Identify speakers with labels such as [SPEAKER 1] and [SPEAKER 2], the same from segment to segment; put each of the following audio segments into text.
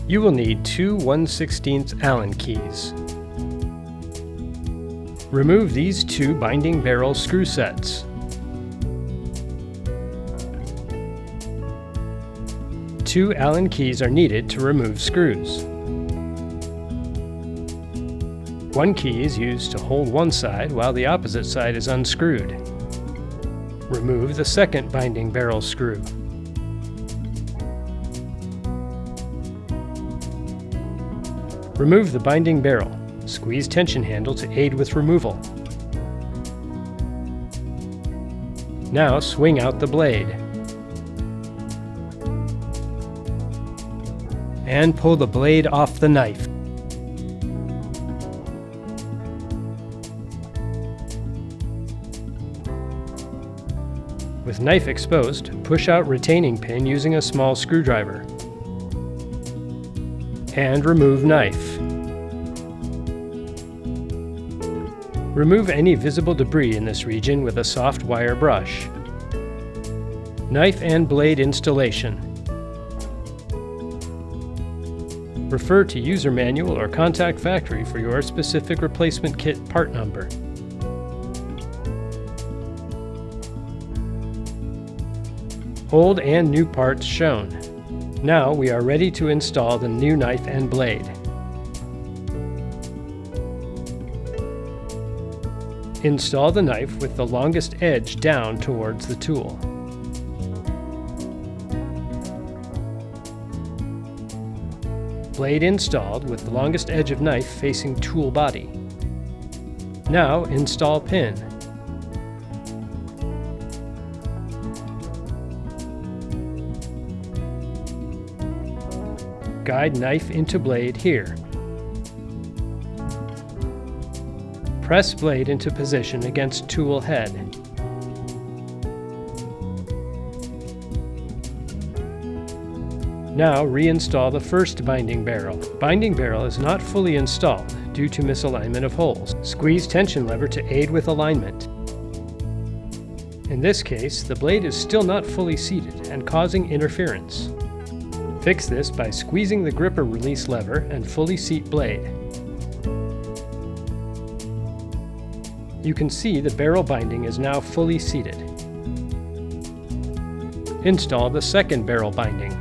[SPEAKER 1] You will need two 1/16 Allen keys. Remove these two binding barrel screw sets. Two Allen keys are needed to remove screws. One key is used to hold one side while the opposite side is unscrewed. Remove the second binding barrel screw. Remove the binding barrel. Squeeze tension handle to aid with removal. Now swing out the blade. And pull the blade off the knife. With knife exposed, push out retaining pin using a small screwdriver. And remove knife. Remove any visible debris in this region with a soft wire brush. Knife and blade installation. Refer to user manual or contact factory for your specific replacement kit part number. Old and new parts shown. Now we are ready to install the new knife and blade. Install the knife with the longest edge down towards the tool. Blade installed with the longest edge of knife facing tool body. Now install pin. Guide knife into blade here. Press blade into position against tool head. Now reinstall the first binding barrel. Binding barrel is not fully installed due to misalignment of holes. Squeeze tension lever to aid with alignment. In this case, the blade is still not fully seated and causing interference. Fix this by squeezing the gripper release lever and fully seat blade. You can see the barrel binding is now fully seated. Install the second barrel binding.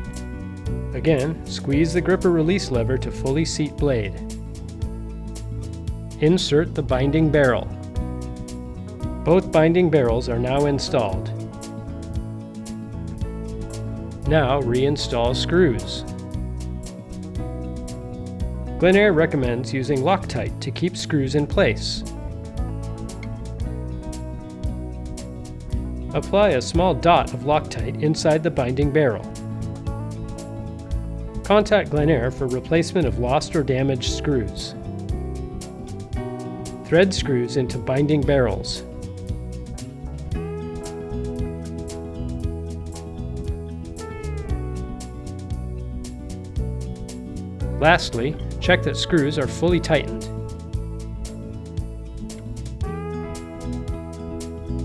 [SPEAKER 1] Again, squeeze the gripper release lever to fully seat blade. Insert the binding barrel. Both binding barrels are now installed. Now reinstall screws. Glenair recommends using Loctite to keep screws in place. Apply a small dot of Loctite inside the binding barrel. Contact Glenair for replacement of lost or damaged screws. Thread screws into binding barrels. Lastly, check that screws are fully tightened.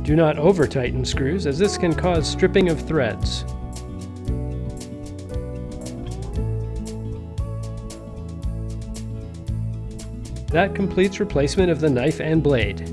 [SPEAKER 1] Do not over-tighten screws, as this can cause stripping of threads. That completes replacement of the knife and blade.